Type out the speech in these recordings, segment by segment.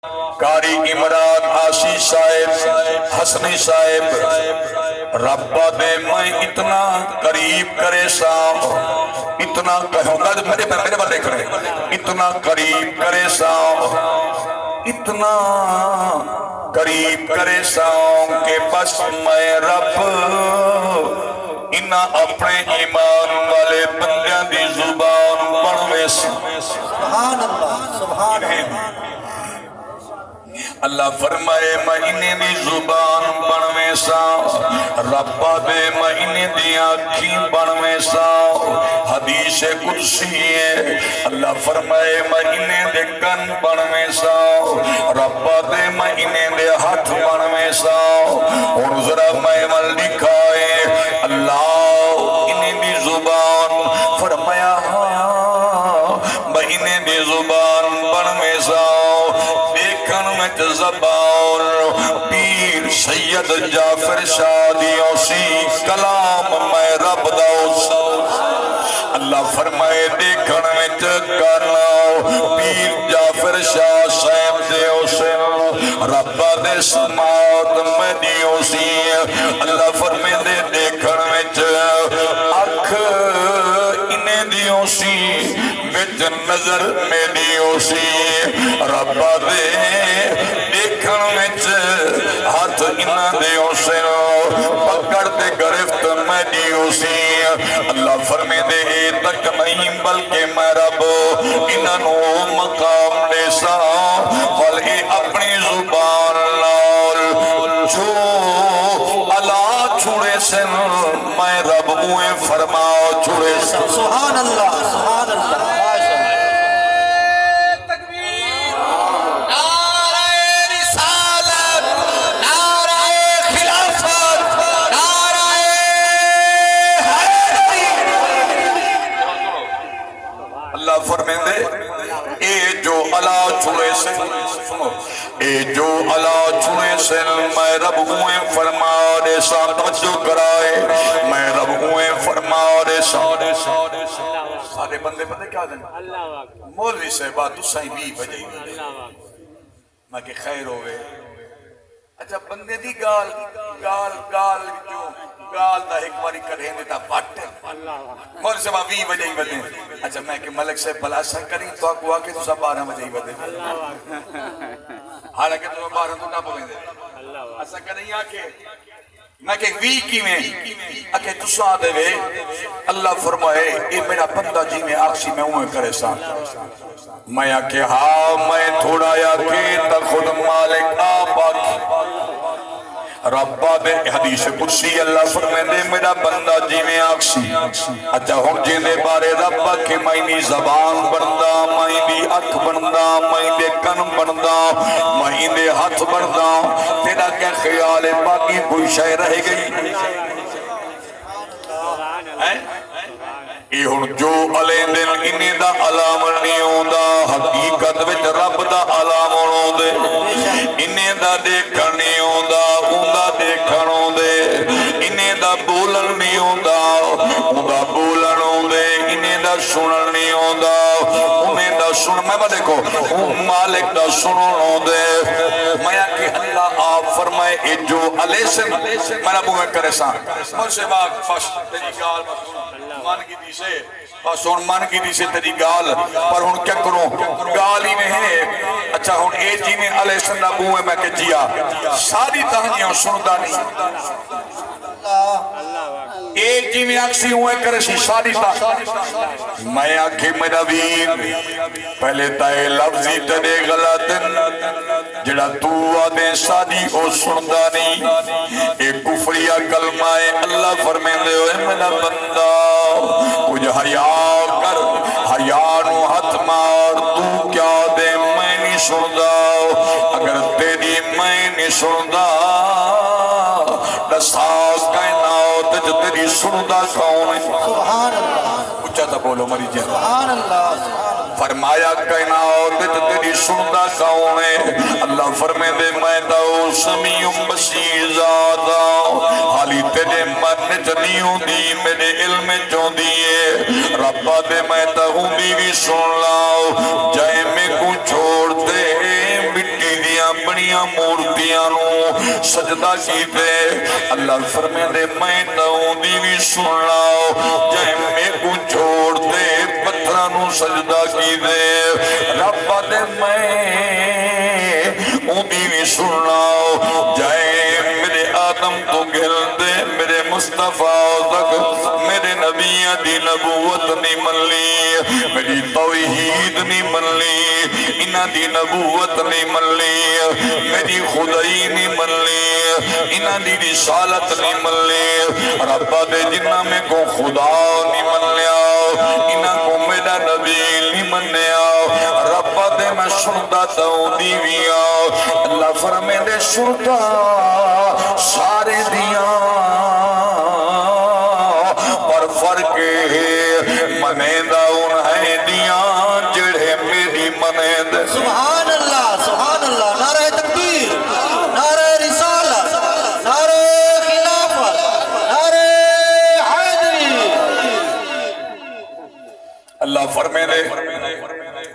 قاری عمران آسی صاحب حسنی صاحب ربا دے میں اتنا قریب کرے سا اتنا کہوں گا میرے بار دیکھ رہے اتنا قریب کرے سا اتنا قریب کرے سا کہ بس میں رب انہاں اپنے ایمان والے بندیاں دی زبان بڑھوے سا سبحان اللہ سبحان اللہ اللہ فرمائے میں انہیں دی زبان بنوے سا ربا دے میں انہیں دی آنکھیں بنوے سا حدیث قدسی ہے اللہ فرمائے میں انہیں دے کن بنوے سا ربا دے میں انہیں دے ہاتھ بنوے سا اور ذرا میں مل دکھائے اللہ انہیں دی زبان فرمایا میں انہیں دی زبان بنوے سا زبان پیر سید جعفر شادیوں سی کلام میں رب داؤس اللہ فرمائے دیکھن میں کرنا پیر جعفر شاہ صاحب دیو سے رب دے سماعت میں دیو سی اللہ فرمائے دے دیکھن میں اکھ انہیں دیو سی بچ نظر میں دیو سی رب دے دیکھن وچ ہاتھ انہاں دیو سے پکڑ تے گرفت میں دیو سی اللہ فرمے دے اے تک نہیں بلکہ میں رب انہاں نو مقام دے سا ول اے اپنی زبان نال جو الا چھوڑے سے میں رب اوے فرما چھوڑے سے سبحان اللہ سبحان اللہ فرمیندے اے جو اللہ چھوڑے سے سنو اے جو اللہ چھوڑے سے میں رب ہوئے فرما دے سا توجہ کرائے میں رب ہوئے فرما دے سا سارے بندے پتہ کیا دیں مولوی صاحبہ تو سائیں بھی بجائی میں کہ خیر ہوئے اچھا بندے دی گال جو گال دا ایک باری کریں دیتا باٹے مولوی صاحبہ بھی بجائی بدیں اچھا میں کہ ملک سے بلا سا کریں تو آکو آکے تو سب 12 بجے ہی بدے حالانکہ تو 12 تو نہ پویں دے ایسا کریں آکے میں کہ وی کی میں اکے تو سا دے وے اللہ فرمائے اے میرا بندہ جی میں آکسی میں ہوئے کرے سان میں آکے ہاں میں تھوڑا یا کہ تا خود مالک آپ آکے ربا دے حدیث قدسی اللہ فرمائے دے میرا بندہ جی میں آکسی اچھا ہم جی دے بارے ربا کہ میں زبان بندہ میں اکھ بندہ میں کن بندہ میں ہاتھ بندہ تیرا کیا خیال ہے باقی کوئی شے رہ گئی یہ ہن جو علیم دن انہیں دا علام نہیں ہوندا حقیقت وچ رب دا علام ہوندے انہیں دا دیکھن نہیں ہوندا اوندا دیکھن ہوندے انہیں دا بولن نہیں ہوندا اوندا بولن ہوندے انہیں دا سنن نہیں ہوندا انہیں دا سن میں با دیکھو مالک دا سنن ہوندے میں کہ اللہ آپ فرمائے اے جو علیہ سے میں نہ بوئے کرے سان مجھ سے باق فش تیری گال مان کی دی سے بس ہون مان کی دی سے تیری گال پر ہون کیا کروں گال ہی نہیں ہے اچھا ہون اے جی میں علیہ السلام بوئے میں کہ جیا ساری تہنیاں سندا نہیں اے جی میں اکسی ہوئے کرے سی ساری تہنیاں میں آنکھیں میرا ویر پہلے تائے لفظی تڑے غلطن جڑا تو آدھے ساری او سندا نہیں اے کفریہ کلمہ اللہ فرمین دے ہوئے میرا بندہ کچھ حیاء کر حیاء نو ہاتھ مار تو کیا دے میں نہیں سندا اگر تیری میں نہیں سندا نساس کائنات جو تیری سندا کون ہے سبحان اللہ اچھا تھا بولو مری جن سبحان اللہ فرمایا کائنات جو تیری سندا کون ہے اللہ فرمے دے میں داؤ سمیع بصیر ذات حالی تیرے من جنیوں دی میرے علم جو دیئے ربا دے میں تہوں بھی سن لاؤ جائے میں کو چھوڑ دے مٹی دیاں مورتیاں نو سجدہ کیتے اللہ فرمیندے میں تاؤں دی بھی سن لاؤ جائے میں کو چھوڑ دے پتھراں نو سجدہ کیتے رب دے میں اون دی بھی سن لاؤ جائے میرے آدم تو گل دے میرے مصطفیٰ تک میرے نبی دی نبوت نہیں من لی میری توحید نہیں من لی انہ دی نبوت نہیں من لی میری خدائی نہیں من لی انہ دی رسالت نہیں من لی رب دے جنہ میں کو خدا نہیں من لیا انہ کو میرا نبی نہیں من لیا رب دے میں سنتا تاؤں دیویا اللہ فرمے دے سنتا سارے دیاں پر فرق ہے منیدہ انہیں دیاں جڑے میری منید سبحان اللہ نعرہ تکبیر نعرہ رسالت نعرہ خلافت نعرہ حیدری اللہ فرمے دے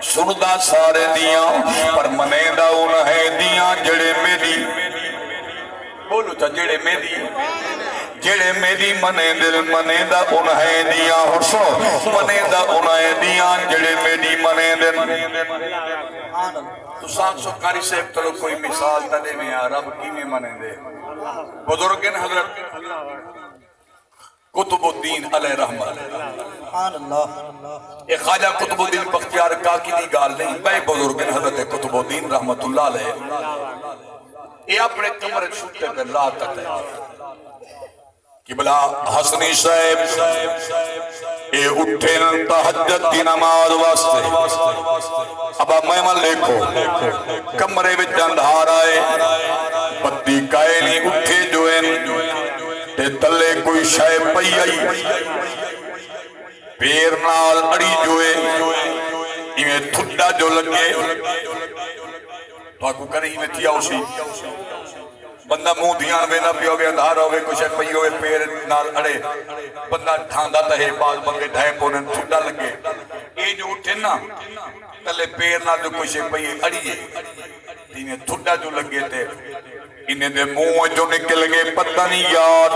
سندا سارے دیاں پر منیدہ انہیں دیاں جڑے میری بولو تا جڑے میری منے دل منے دا انہیں دیاں حسو منے دا انہیں دیاں جڑے میری منے دل تو سان سو کاری سے ابتلو کوئی مثال تدے میں رب کی میں منے دے بزرگن حضرت قطب الدین علیہ رحمت سبحان اللہ یہ خواجہ قطب الدین بختیار کاکی دی گال نہیں بے بزرگن حضرت قطب الدین رحمت اللہ علیہ یہ اپنے کمرے چھوٹے پر رات تک ہے قبلہ حسنی صاحب اے اٹھن تہجد دی نماز واسطے ابا میمن دیکھو کمرے وچ اندھار آئے بتی کائنی اٹھے جو ہیں تے تلے کوئی شے پئی آئی پیر نال اڑی جو ہے ایویں تھڈا جو لگے تو آکو کریں میں تھیا اسی بندہ منہ دھیان میں نہ پیو گے اندھار ہوگے کچھ پئی ہوئے پیر نال اڑے بندہ ٹھاندا تہے بعض بندے ڈھائے پونن تھڈا لگے یہ جو اٹھے نا تلے پیر نال جو کچھ پئی اڑیے انہیں تھڈا جو لگے تھے انہیں دے منہ جو نکل گئے پتہ نہیں یار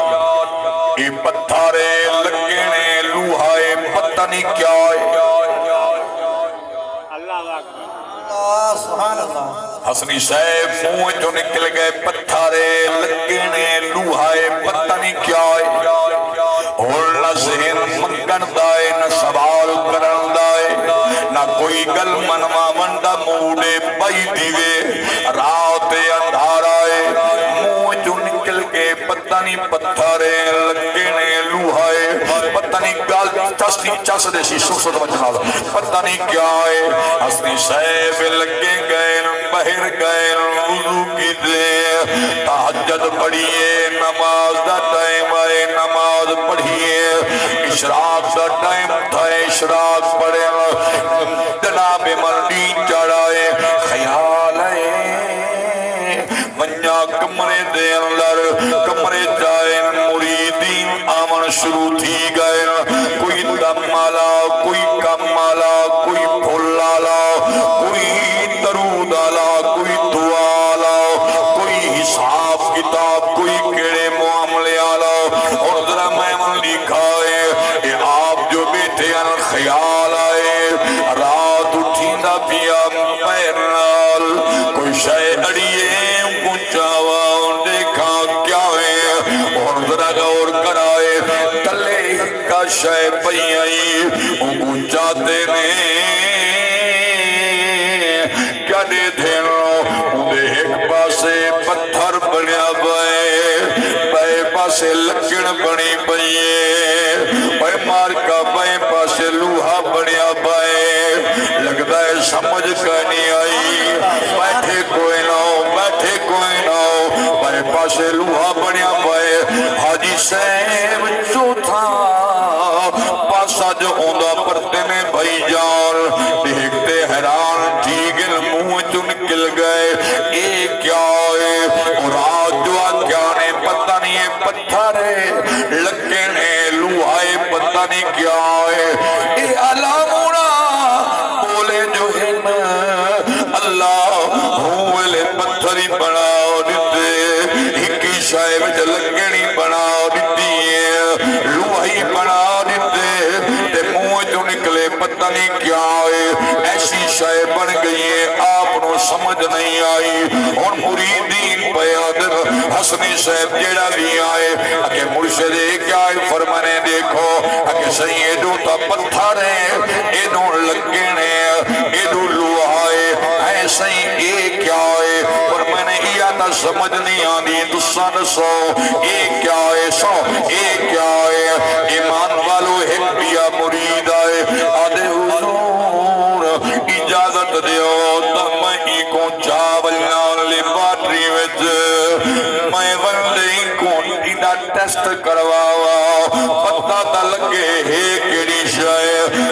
یہ پتھارے لگنے لوہائے پتہ نہیں کیا ہے سبحان اللہ حسنی صاحب منہ جو نکل گئے پتھارے لگنے لوہائے پتہ نہیں کیا ہے اور نہ ذہن منگن دائے نہ سوال کرن دائے نہ کوئی گل منوا منڈا موڑے بائی دیوے رات اندھار آئے منہ جو نکل گئے پتہ نہیں پتھارے لگنے لوہائے پتہ نہیں گال چس دے سی سوسد بچنا پتہ نہیں کیا ہے حسنی صاحب لگے گئے بہر گئے وضو کی دے تہجد پڑھیے نماز دا ٹائم آئے نماز پڑھیے اشراق دا ٹائم تھا اشراق پڑھے جناب ملڈی چڑھائے خیال ہے ونیا کمرے دے اندر کمرے جائے مریدین آمن شروع تھی گئے کوئی دم مالا کوئی کم مالا کوئی پھول لالا کوئی درود آلا کوئی دعا آلا کوئی حساب کتاب کوئی کیڑے معاملے آلا اور ذرا میمن لکھا ہے کہ آپ جو بیٹھے ان خیال آئے رات اٹھیندہ پیا پیرنال کوئی شے اڑیے پچھاوا دیکھا کیا ہے اور ذرا غور کرائے تلے کا شے پئی آئی پچھاتے نے کیا دے دھیرو دے ایک پاسے پتھر بنیا بائے پاسے لکڑ بنی بائیے بائے مار کا بائے پاسے لوہا بنیا بائے لگتا ہے سمجھ کرنی آئی بیٹھے کوئی نہ ہو بائے پاسے لوہا بنیا بائے حاجی صاحب چوتھا پاسا جو ہوندہ پرتے میں بھائی جان دیکھتے حیران ٹھیک منہ جو نکل گئے اے کیا ہے اور آج جو کیا نے پتہ نہیں ہے پتھرے لگنے لوہائے پتہ نہیں کیا ہے اے علامونا بولے جو ہے اللہ ہوئے پتھر پتھری بنا دیتے ہکی شاہ وچ لگنی بنا دیتی ہے لوہی بنا دیتے تے منہ جو نکلے پتہ نہیں کیا ہے ایسی شاہ بن گئی ہے آپ نو سمجھ نہیں آئی اور مریدین پیادر حسنی صاحب جیڑا بھی آئے کہ مرشد کیا ہے فرمانے دیکھو کہ سیدو تا پتھر ہے ایدو لگنے ایدو لوہائے ایسے ہی کیا ہے فرمانے یا تا سمجھ نہیں آنی تو سن سو کیا ہے سو کیا ہے ایمان والو ایک بیا مرید آئے آدھے حضور اجازت دیو تم ہی کو چاولنا لیبارٹری وچ میں وندے کو ایڈا ٹیسٹ کرواوا پتہ تا لگے ہے کیڑی شے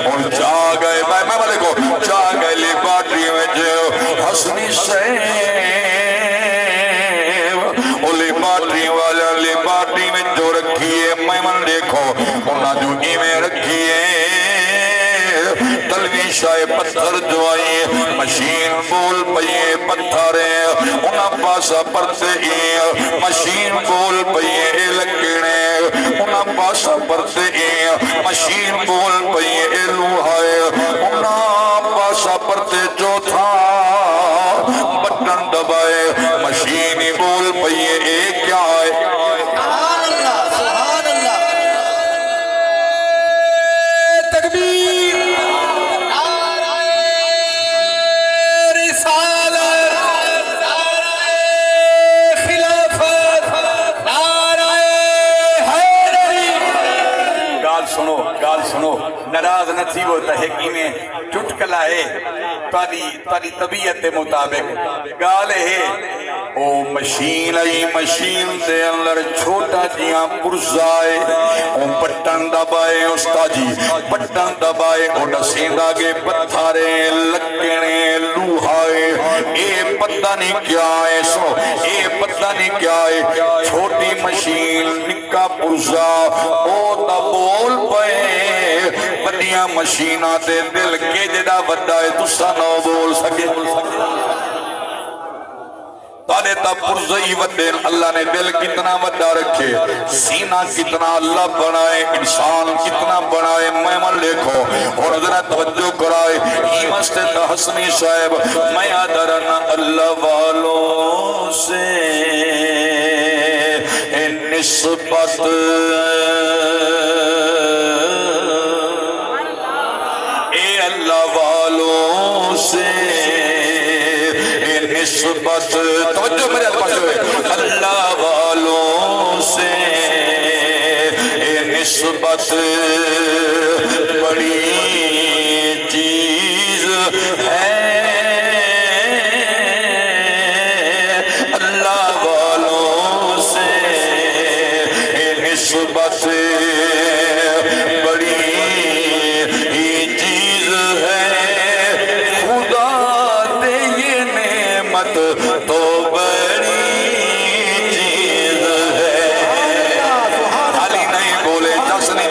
اور جا گئے میں والے کو جا گئے لیبارٹری وچ حسنی سے او لیبارٹری والا لیبارٹری میں جو رکھی ہے میں من دیکھو انہاں جو میں رکھی ہے تلوی شاہ پتھر جو آئی مشین بول پئیے پتھر انہاں پاسا پرتے مشین بول پئیے لکڑے انہاں پاسا پرتے مشین بول پئیے لوہائے انہاں پاسا پرتے جو تھا بٹن دبائے مشین بول پئیے کیا ہے سبحان اللہ سبحان اللہ تکبیر ناراض نہ تھی وہ تحقی میں چٹکلا ہے تاری طبیعت مطابق گال ہے او مشین آئی مشین دے اندر چھوٹا جیاں پرزائے او بٹن دبائے استاجی بٹن دبائے او نسین آگے پتھارے لکنے لوہائے اے پتہ نہیں کیا ہے سو اے پتہ نہیں کیا ہے چھوٹی مشین نکا پرزا او تا بول پائے بڑیاں مشینہ دے دل کے جڑا وڈا ہے تسا نہ بول سکے تارے تا پرزئی وڈے اللہ نے دل کتنا وڈا رکھے سینہ کتنا اللہ بنائے انسان کتنا بنائے میں من دیکھو اور ذرا توجہ کرائے ہی مسجد حسنی صاحب میں آدرنا اللہ والوں سے نسبت اللہ والوں سے نسبت توجہ میرے الفاظ اللہ والوں سے نسبت بڑی چیز ہے اللہ والوں سے نسبت بڑی تو بڑی چیز ہے خالی نہیں بولے جسنی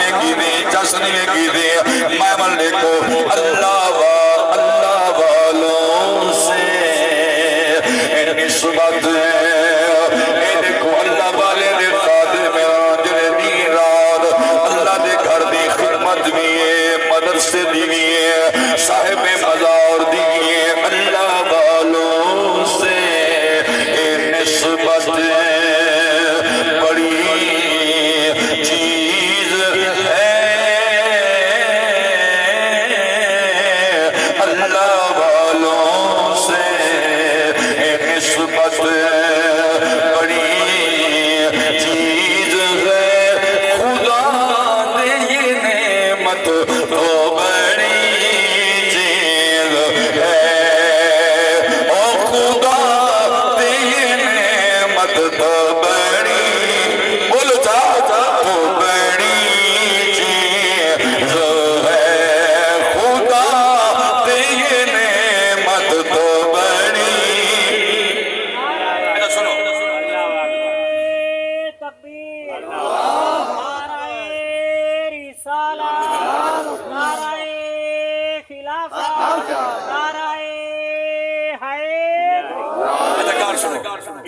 میں کی دے میں من دیکھو اللہ والوں سے نسبت دیکھو اللہ والے دے خادم جنے دین رات اللہ دے گھر دی خدمت بھی ہے مدرسے دی بھی ہے صاحب مزار دی بھی ہے اللہ والوں سے نسبت بڑی چیز ہے اللہ والوں سے نسبت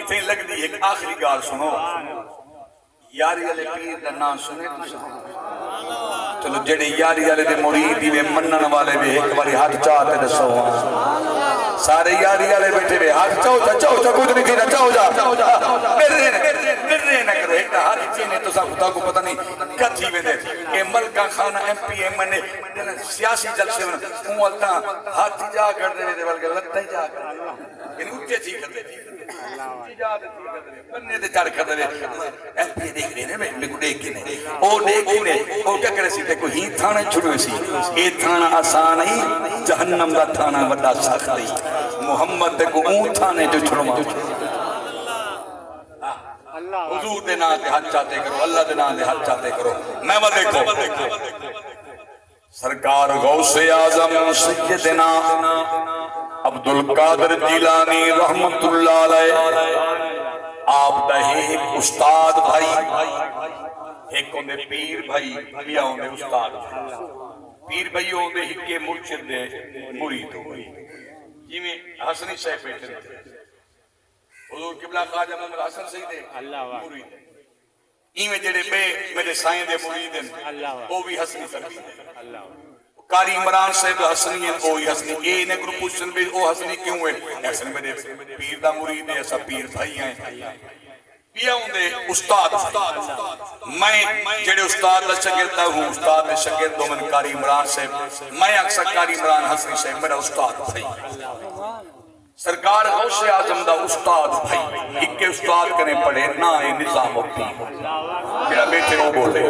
اتنی لگتی ایک آخری گال سنو یاری والے پیر دا نام سنے چلو جڑے یاری والے دے مرید دے منن والے بھی ایک باری ہاتھ چاہتے دسو سارے یاری والے بیٹھے ہوئے ہاتھ چاہو جا کچھ نہیں تھی نہ چاہو جا میرے نہ کرو ایک ہاتھ چینے تو سب خدا کو پتہ نہیں کیا تھی ویندے کہ ملکہ خانہ ایم پی ایم نے سیاسی جلسے میں ہوں والتا ہاتھ جا کر دے بلکہ لگتا ہی جا کر یعنی اچھے تھی کر دے بننے دے چار کر دے ایم پی دیکھ رہے ہیں میں کو دیکھ کے نہیں او دیکھ کے نہیں او کیا کرے سی تے کو ہی تھانے چھڑوے سی اے تھانا آسان ہی جہنم دا تھانا بڑا سخت ہی محمد تے کو اون تھانے جو چھڑوا حضور دے نام دے ہاتھ چاہتے کرو اللہ دے نام دے ہاتھ چاہتے کرو میں وہ دیکھو سرکار غوث اعظم سیدنا عبدالقادر جیلانی رحمت اللہ علیہ آپ دا ایک استاد بھائی ایک ہوندے پیر بھائی بھیا ہوندے استاد پیر بھائی ہوندے ہکے مرشد دے مرید ہوئے جی میں حسنی صاحب بیٹھے تھے حضور قبلہ خواجہ محمد حسن سید مرید ایویں جڑے میرے سائیں دے مرید ہیں وہ بھی حسنی صاحب قاری عمران صاحب حسنی ہیں وہی حسنی اے نے گروپ پوچھن بھی او حسنی کیوں ہے حسنی میرے پیر دا مرید ہے ایسا پیر بھائی ہیں یہ ہوندے استاد میں جڑے استاد دا شاگرد ہوں استاد دے شاگرد دو من قاری عمران صاحب میں اکثر قاری عمران حسنی صاحب میرا استاد بھائی سرکار غوث اعظم دا استاد بھائی ایک کے استاد کرنے پڑے نہ اے نظام الدین میرا بیٹے وہ بولے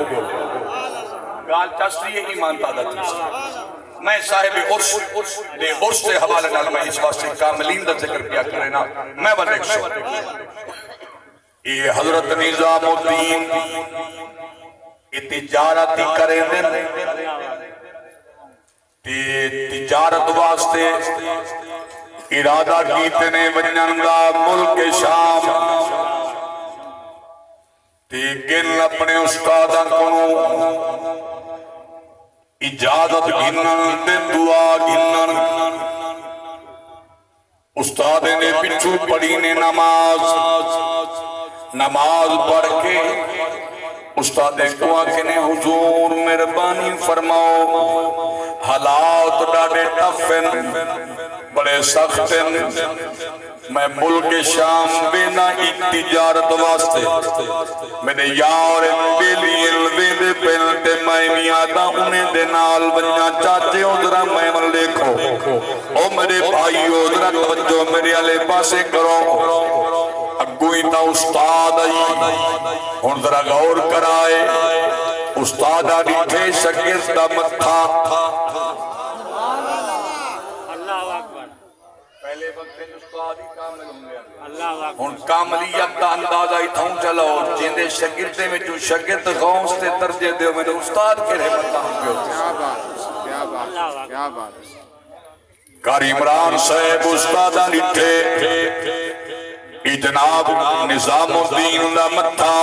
گال چاستری ہے ایمان دادا تھی میں صاحب عرش دے عرش سے حوالے نال میں اس واسطے کاملین دا ذکر کیا کرے نا میں وہ دیکھ سو یہ حضرت نظام الدین تجارتی کرے دن تجارت واسطے ارادہ کیتے نے ونجن دا ملک شام گن اپنے استاداں کو اجازت گنن تے دعا گنن استاد نے پچھو پڑھی نے نماز پڑھ کے استاد کو آکھنے حضور مہربانی فرماؤ حالات ڈاڈے ٹفن بڑے سخت میں ملک شام بینا ایک تجارت واسطے میں نے یار بیلی الوی دے پہلتے میں میادہ انہیں دے نال بنیا چاچے ادھرا میں من دیکھو او میرے بھائی ادھرا توجہ میرے علیہ پاسے کرو اگوئی تا استاد آئی ان ذرا غور کرائے استاد آڈی تھے شکر دا متھا پہلے وقت استاد ہی کامل ہوں گیا ان کاملیت دا اندازہ ہی تھوں چلو جن دے شگردے میں جو شگرد غوث تے ترجے دے میں استاد کے رحمتہ ہوں گیا کیا بات قاری عمران صاحب استادہ نٹھے جناب نظام الدین دا متھا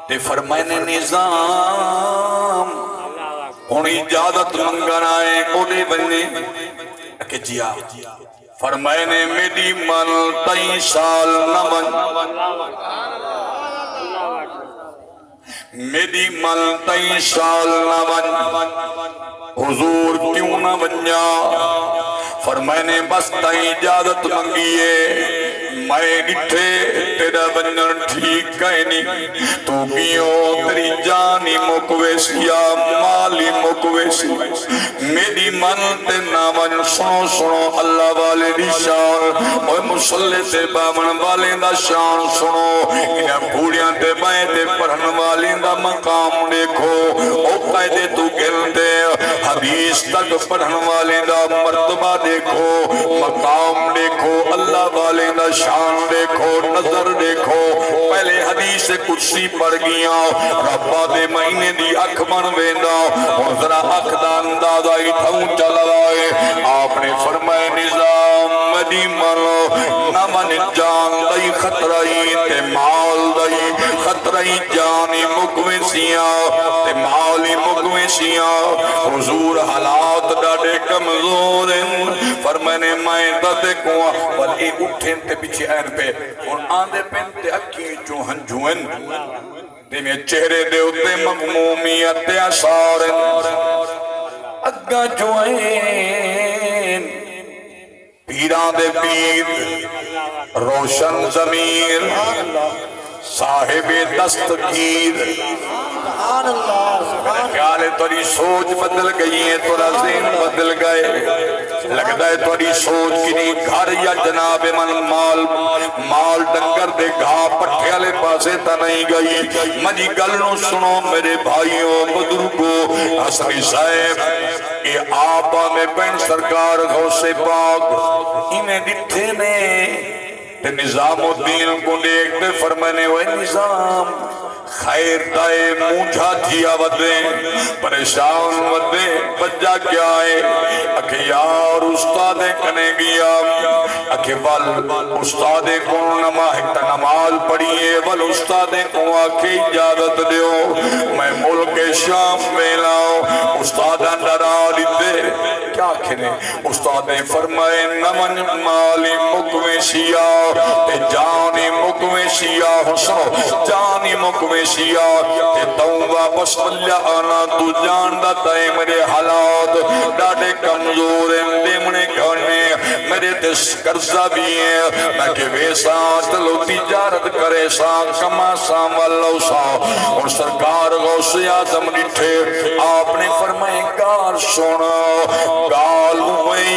تے فرمائنے نظام ہن اجازت منگن آئے اوڈے بننے کہ جیا فرمائنے میری من 23 سال نہ بن میری من 23 سال نہ بن حضور کیوں نہ بنیا فرمائنے بس تائیں اجازت منگیے میں ڈٹھے تیرا بنن ٹھیک کہنی تو کیوں تیری جانی مکویسی یا مالی مکویسی میری من تے نامن سنو سنو اللہ والے دی شان اور مسلح تے بامن والے دا شان سنو انہیں پھوڑیاں تے بائیں تے پڑھن والے دا مقام دیکھو او قائدے تو گلتے حدیث تک پڑھن والے دا مرتبہ دیکھو مقام دیکھو اللہ والے دا شان دیکھو نظر دیکھو پہلے حدیث قدسی پڑھ گیا ربا دے مہینے دی اکھ بن ویندا اور ذرا اکھ دا اندازہ ہی تھوں چل رہا ہے آپ نے فرمائے نظام دی مرو نمن جان دئی خطرائی تے مال دئی خطرائی جانی مکویسیاں تے مالی مکویسیاں حضور حالات ڈاڑے کمزور ہیں فرمانے میں دادے کوا پر اے اٹھیں تے پیچھے این پہ اور آندے پین تے اکی جو ہنجوئن تے میں چہرے دے اتے مغمومیت اثار اگا جوئین پیران دے پیر روشن ضمیر صاحب دستگیر سبحان اللہ میرے خیال ہے توری سوچ بدل گئی ہے تورا ذہن بدل گئے لگتا ہے توری سوچ کی نہیں گھر یا جناب من مال ڈنگر دے گھا پٹھے والے پاسے تا نہیں گئی مجھے گل نو سنو میرے بھائیوں بزرگوں حسنی صاحب یہ آپا میں پین سرکار غوث پاک ہمیں ڈٹھے نے تے نظام الدین کو دیکھتے فرمانے ہوئے نظام خیر دائے مونجھا دھیا ودے پریشان ودے بجا کیا ہے اکھے یار استاد کنے گیا اکھے ول استاد کو نماز نماز پڑھیے ول استاد کو آکھے اجازت دیو میں ملک شام میں لاؤ استاد ڈرا دیتے کیا کھنے استاد نے فرمائے نمن مالی مکویشیا تے جانی مکویشیا حسنو جانی مکویشیا تے توبہ بس اللہ آنا تو جاندہ تے میرے حالات ڈاڑے کمزور ہیں دیمنے گھنے میرے دس کرزہ بھی ہیں میں کہ ویسا چلو تجارت کرے سا کما سا واللو سا اور سرکار غوث اعظم ڈٹھے آپ نے فرمائے گال سونا گال ہوئی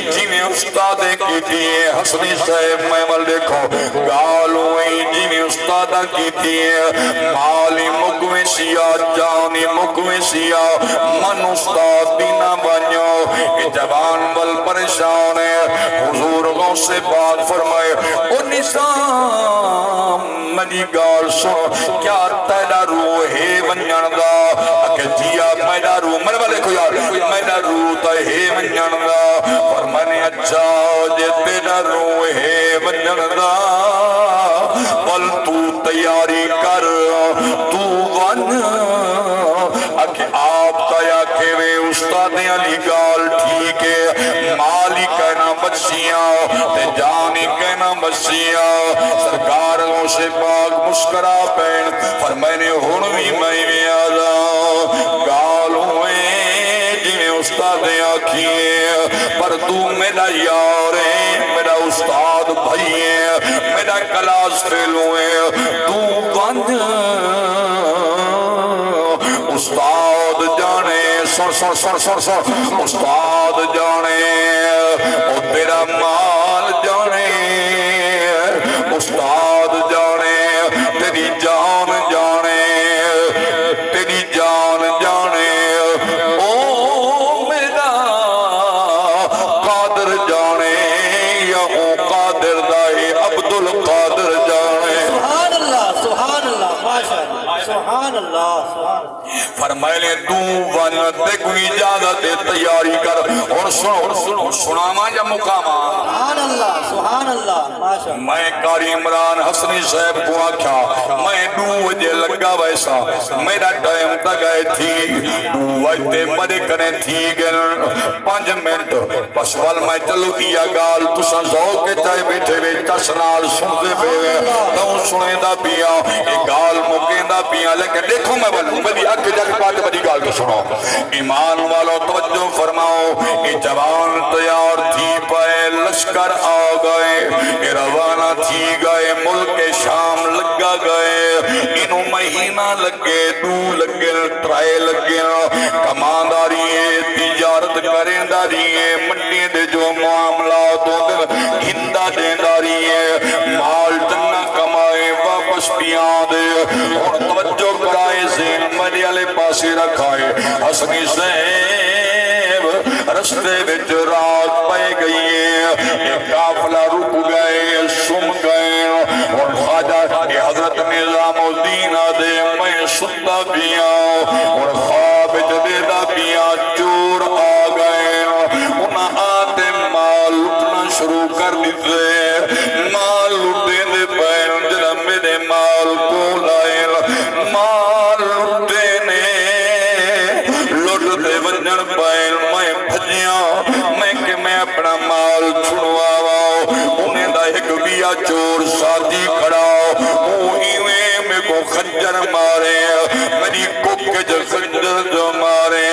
جنہیں استاد کی دیئے حسنی صاحب میں مل دیکھو گال ہوئی جنہیں استاد کی دیئے مالی مکویسیا جانی مکویسیا من استاد دینا بنیو کہ جوان بل پریشان ہے حضور غوث پاک فرمائے او نظام مجھے گال سنو کیا تیرا روح ہے ونجن دا کہ جیا میرا روح میں والے کو یار میرا روح تا ہے ونجن دا فرمانے اچھا جے تیرا روح ہے ونجن دا بل تو تیاری کر تو ون اکھے آپ تایا کھوے استاد علی گال ٹھیک ہے مالی کہنا بچیاں تے جانی کہنا بچیاں سرکار غوث پاک مسکرا پین فرمانے ہونوی میں آجا گال ہوئے جنہیں استاد آکھیے پر تو میرا یار ہے میرا استاد بھائی ہے میرا کلاس فیلو ہے تو بند استاد جانے سن استاد جانے او تیرا مال جانے استاد جانے تیری جان جانے تیری جان جانے او میرا قادر جانے یا او قادر دائے عبدالقادر جانے سبحان اللہ ماشاءاللہ سبحان اللہ سبحان اللہ فرمائے تو ون تے کوئی اجازت تیاری کر اور سنو سناما یا مقاما سبحان اللہ ماشاءاللہ میں قاری عمران حسنی صاحب کو آکھا میں 2 بجے لگا ویسا میرا ٹائم تا گئے تھی 2 بجے مدے کرے تھی گئے 5 منٹ بس وال میں چلو کیا گال تسا ذوق کے چاہے بیٹھے وے چسنال سنتے پہ تو سنے دا پیا ایک گال مکین دا پیا لیکن دیکھو میں بلوں میری اکھ جا کے پاتے بڑی گال کے سنو ایمان والو توجہ فرماؤ یہ جوان تیار تھی پائے لشکر آ گئے روانہ تھی گئے ملک شام لگا گئے انہوں مہینہ لگے 2 لگے 3 لگے کمانداری ہے تجارت کریں داری ہے منڈی دے جو معاملات ہندہ دے داری ہے مال جنہ کمائے واپس پیان دے اور توجہ کرائے زین مری علی پاسی رکھائے حسنی صاحب رستے بچ رات پہ گئی ہے ایک قافلہ رک گئے سم گئے اور خواجہ حضرت نظام الدین دے میں ستا پیا اور خواب جدیدہ پیا چور آ گئے انہاں آتے مال اٹھنا شروع کر دی کیتے مال لٹے دے پین جڑا میرے مال کو لائے مال لٹے نے لٹ دے ونجن پین میں بھجیاں میں کہ میں اپنا مال چھڑواوا انہیں دا ایک بیا چور ساتھی کھڑا وہی میں کو خنجر مارے میری کوکے جو خنجر جو مارے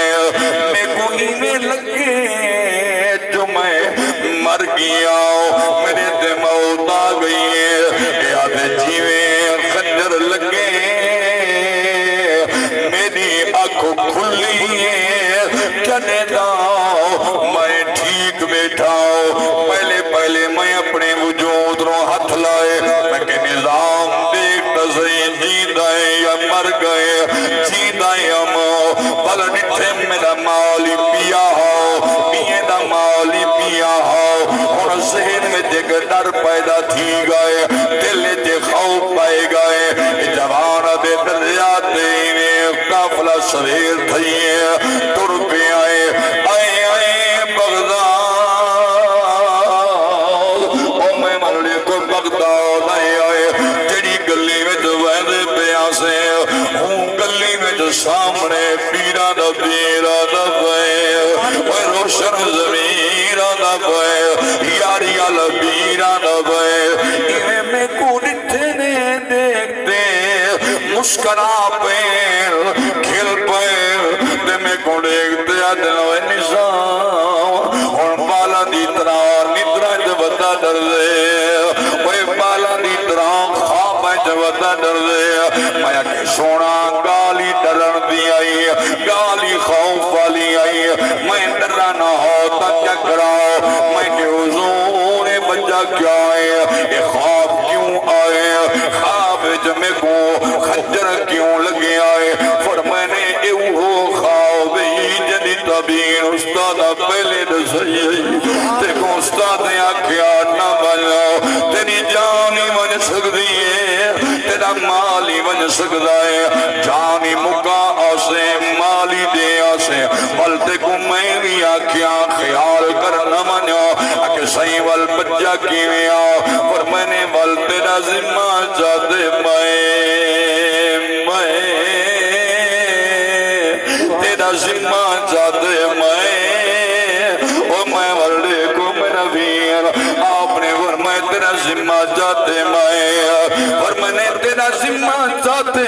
میں کو ہی میں لگے جو میں مر گیا میرے دے موت آ گئی ہے یاد جیوے خنجر لگے میری آنکھوں کھلی ہے کہنے داؤ میں ٹھیک بیٹھا ہوں پہلے میں اپنے وجود رو ہاتھ لائے میں کہ نظام دیکھتا صحیح جیندہ ہے یا مر گئے جیندہ ہے ہم بل نٹھے میرا مالی پیا ہو پیے دا مالی پیا ہو اور ذہن میں دیکھ ڈر پیدا تھی گئے دل تے خوف پائے گئے جوان دے دریاتے انہیں قافلہ سویر تھئیے ٹر پہ آئے بغداد او میں مرلی کو بغداد آئے جڑی گلی میں جو ویدے پیاسے ہوں گلی میں جو سامنے پیرا دا پے وہ روشن زمینہ دا پے یاری پیرا دا پے انہیں میں کو نٹھنے دیکھتے مسکرا پیر کھل پیر دے میں کو دیکھتے دلوے نظام اور بالا دی طرح ندرہ جبتا ڈر دے وہ بالا دی طرح خواب جبتا ڈر دے میں کہ سونا گالی ڈرن دی آئی گالی خوف والی آئی میں ڈرہ نہ ہوتا کیا کراؤ میں کہ حضور بچہ کیا آئے یہ خواب کیوں آئے خواب جمع کو خجر کیوں لگے آئے فرمانے ایوہو خواب جدی تبین استادا پہلے دسائی دیکھو استاد آکھیا نہ بناؤ تیری جانی بن سکتی ہے تیرا مالی بن سکتا ہے جانی مکا آسے مالی دے آسے بلتے کو میں بھی آکھیا خیال کرنا منو کہ صحیح وال بچہ کیویں آؤ اور میں نے وال تیرا ذمہ چاہتے تیرا ذمہ چاہتے او میں ورڈے کو میرا ویر آپ نے فرمائے تیرا ذمہ چاہتے اور میں نے تیرا ذمہ چاہتے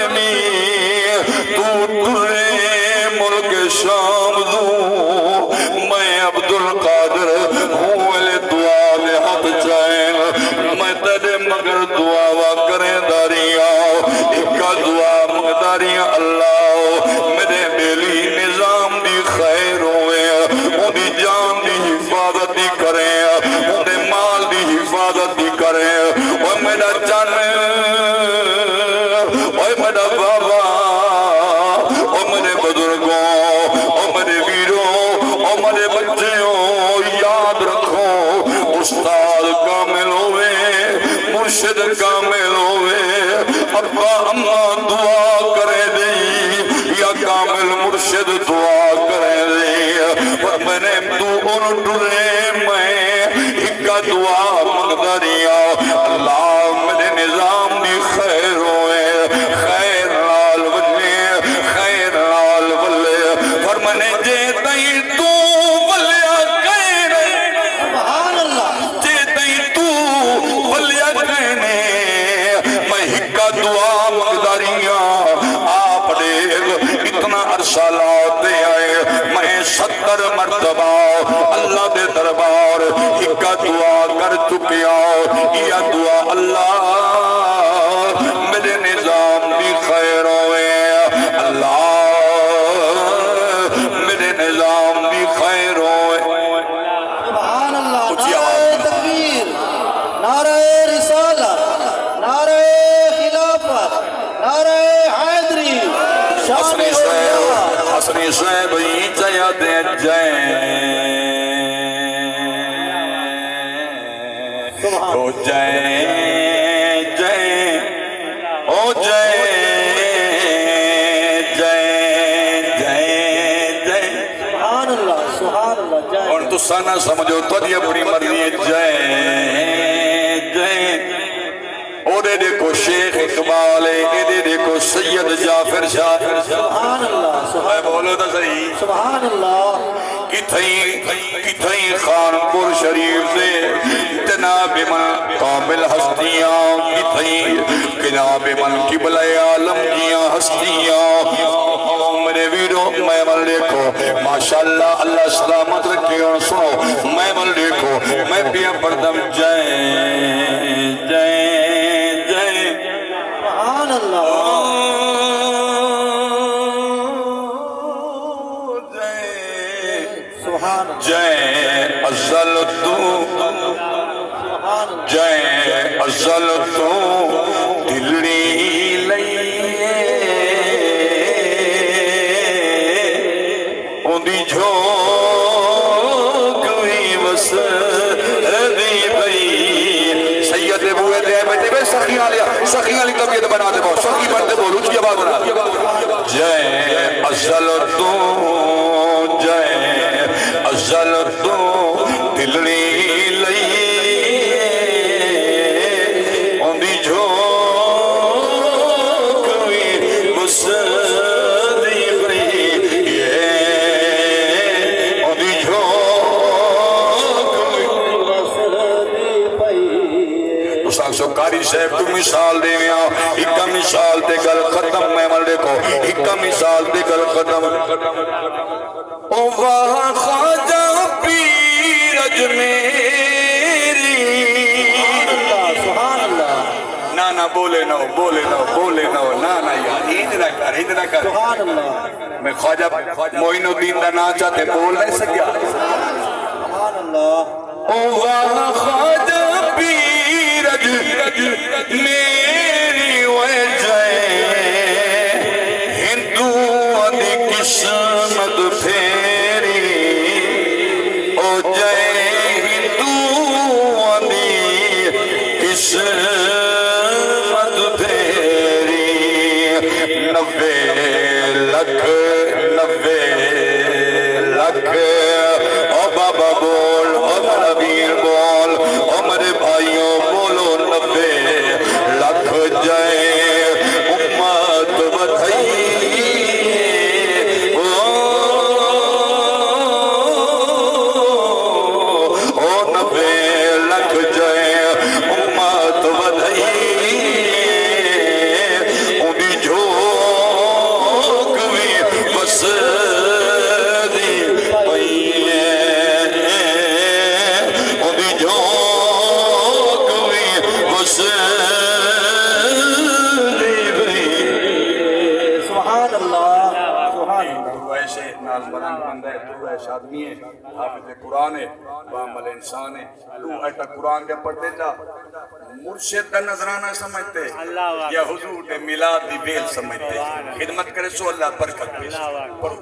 تو ترے ملک شام دوں میں عبدالقادر ہوں ویلے دعا لے ہاتھ چاہیں میں تیرے مگر دعا وا کریں داریا ایک دعا مقداریا اللہ میرے بیلی نظام دی خیر ہوئے انہی جان دی حفاظت دی کریں انہی مال دی حفاظت دی کریں اوہ میرا جان اوہ میرا بابا اوہ میرے بزرگوں اوہ میرے ویروں اوہ میرے بچوں یاد رکھو استاد کامل ہوئے مرشد کامل ہوئے ابا اماں دعا کرے دی یا کامل مرشد دعا کرے دی اور میں نے تو ان ڈرے میں ہکا دعا مقدریا اللہ میرے نظام دی خیر ہوئے خیر لال بلے خیر لال بلے اور میں نے جے تئی تو بلیا کہنے سبحان اللہ جے تئی تو بلیا کہنے میں ہکا دعا مقدریاں آپ دیکھ اتنا عرصہ لاتے آئے میں 70 مرتبہ اللہ دے دربار ہکا دعا کر چکیا یہ دعا اللہ میرے نظام بھی خیر ہوئے اللہ میرے نظام بھی خیر ہوئے سبحان اللہ نعرہ تکبیر نعرہ رسالت نعرہ خلافت نعرہ حیدری شان اولیاء حسنی صاحب ہی چاہیا دے او سبحان اللہ سبحان اللہ جائے اور تو سانا سمجھو تو دی اپنی مرضی جائے ادھر دیکھو شیخ اقبال ہے، ادھر دیکھو سید جعفر شاہ، سبحان اللہ اے بولو تو صحیح، سبحان اللہ کتھائیں خانپور شریف سے جناب من کامل ہستیاں، کتھائیں جناب من قبلہ عالم کیاں ہستیاں، میرے ویرو میں من دیکھو ماشاءاللہ اللہ سلامت رکھے اور سنو میں من دیکھو میں پیا پردم جائیں جائیں جائیں سبحان اللہ سبحان اللہ جائیں ازل تو سبحان اللہ جائیں ازل تو دلی لئیے اندی جھوک بھی بس دی بھئی سید بوئے دے بیٹے بے سخیاں لیا سخیاں لی طبیعت بنا دے بہت سخی بڑھتے بولو چی آباد بنا دے جائیں ازل تو جائیں ازل تو دلی لئیے اندی جھوک بھی بس دی بھئی اندی جھوک بھی اس آنکھ سو کاری صاحب تو مثال دے گیا ایک مثال دے گل ختم میں مل دیکھو ایک مثال دے گل ختم او واہ خواجہ پیر اجمیری سبحان اللہ نا بولے نو بولے نو بولے نو نا یار ہید نہ کر سبحان اللہ میں خواجہ معین الدین دا نا چاہتے بول نہیں سکیا سبحان اللہ او واہ خواجہ پیر اجمیری وجہ ہندو دی قسمت پھیری او جائے ہندو دی قسمت پھیری 90 لکھ او بابا بول او نبیر بول او میرے بھائیوں بولو 90 لکھ جائے امت بدھائی او 90 لکھ جائے امت بدھائی اندی جھوک بھی بس دی پئیے اندی جھوک بھی بس دی پئیے سبحان اللہ سبحان اللہ تو ایسے ناز بلند بندہ ہے تو ایسا آدمی ہے حافظ قرآن ہے بعمل انسان ہے تو ایسا قرآن کے پڑھتے جا مرشد دا نظرانہ سمجھتے یا حضور دے میلاد دی بیل سمجھتے خدمت کرے سو اللہ برکت پیش پڑھو